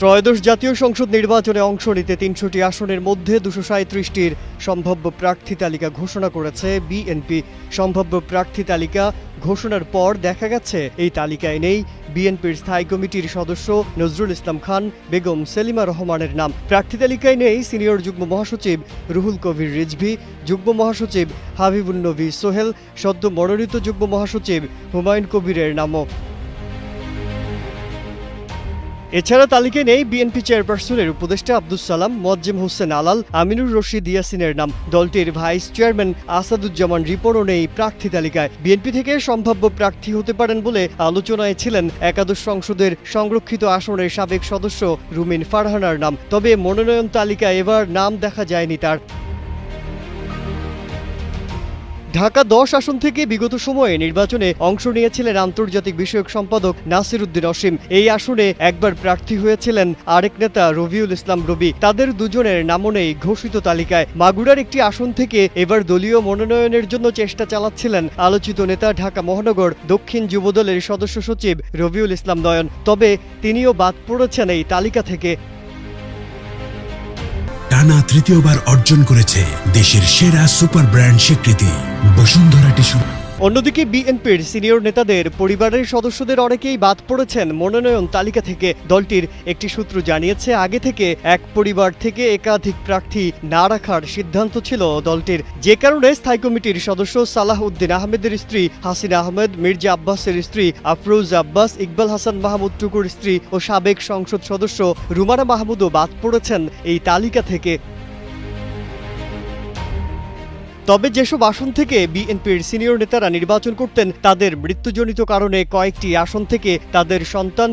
ত্রয়োদশ জাতীয় সংসদ নির্বাচনে অংশ নিতে ৩০০টি আসনের মধ্যে ২৩৭টির সম্ভাব্য প্রার্থী তালিকা ঘোষণা করেছে বিএনপি। সম্ভাব্য প্রার্থী তালিকা ঘোষণার পর দেখা গেছে এই তালিকায় নেই বিএনপির স্থায়ী কমিটির সদস্য নজরুল ইসলাম খান, বেগম সেলিমা রহমানের নাম। প্রার্থী তালিকায় নেই সিনিয়র যুগ্ম মহাসচিব রুহুল কবির রিজভী, যুগ্ম মহাসচিব হাবিবুন নবী সোহেল, সদ্য মনোনীত যুগ্ম মহাসচিব হুমায়ুন কবিরের নামও। এছাড়া তালিকায় নেই বিএনপি চেয়ারপারসনের উপদেষ্টা আব্দুস সালাম, মোয়াজ্জেম হোসেন আলাল, আমিনুর রশিদ ইয়াসিনের নাম। দলটির ভাইস চেয়ারম্যান আসাদুজ্জামান রিপনও নেই প্রার্থী তালিকায়। বিএনপি থেকে সম্ভাব্য প্রার্থী হতে পারেন বলে আলোচনায় ছিলেন একাদশ সংসদের সংরক্ষিত আসনের সাবেক সদস্য রুমিন ফারহানার নাম। তবে মনোনয়ন তালিকায় এবার নাম দেখা যায়নি তার। ঢাকা ১০ আসন থেকে বিগত সময়ে নির্বাচনে অংশ নিয়েছিলেন আন্তর্জাতিক বিষয়ক সম্পাদক নাসির উদ্দিন অসীম। এই আসনে একবার প্রার্থী হয়েছিলেন আরেক নেতা রবিউল ইসলাম রবি। তাদের দুজনের নামও নেই ঘোষিত তালিকায়। মাগুরার একটি আসন থেকে এবার দলীয় মনোনয়নের জন্য চেষ্টা চালাচ্ছিলেন আলোচিত নেতা ঢাকা মহানগর দক্ষিণ যুবদলের সদস্য সচিব রবিউল ইসলাম নয়ন। তবে তিনিও বাদ পড়েছেন এই তালিকা থেকে। টানা তৃতীয়বার অর্জন করেছে দেশের সেরা সুপার ব্র্যান্ড স্বীকৃতি বসুন্ধরা টিস্যু। অন্যদিকে বিএনপির সিনিয়র নেতাদের পরিবারের সদস্যদের অনেকেই বাদ পড়েছেন মনোনয়ন তালিকা থেকে। দলটির একটি সূত্র জানিয়েছে, আগে থেকে এক পরিবার থেকে একাধিক প্রার্থী না রাখার সিদ্ধান্ত ছিল দলটির, যে কারণে স্থায়ী কমিটির সদস্য সালাহ উদ্দিন আহমেদের স্ত্রী হাসিনা আহমেদ, মির্জা আব্বাসের স্ত্রী আফরোজ আব্বাস, ইকবাল হাসান মাহমুদ টুকুর স্ত্রী ও সাবেক সংসদ সদস্য রুমানা মাহমুদও বাদ পড়েছেন এই তালিকা থেকে। তবে যেসব আসন থেকে বিএনপির সিনিয়র নেতারা নির্বাচন করতেন, তাদের মৃত্যুজনিত কারণে কয়েকটি আসন থেকে তাদের সন্তান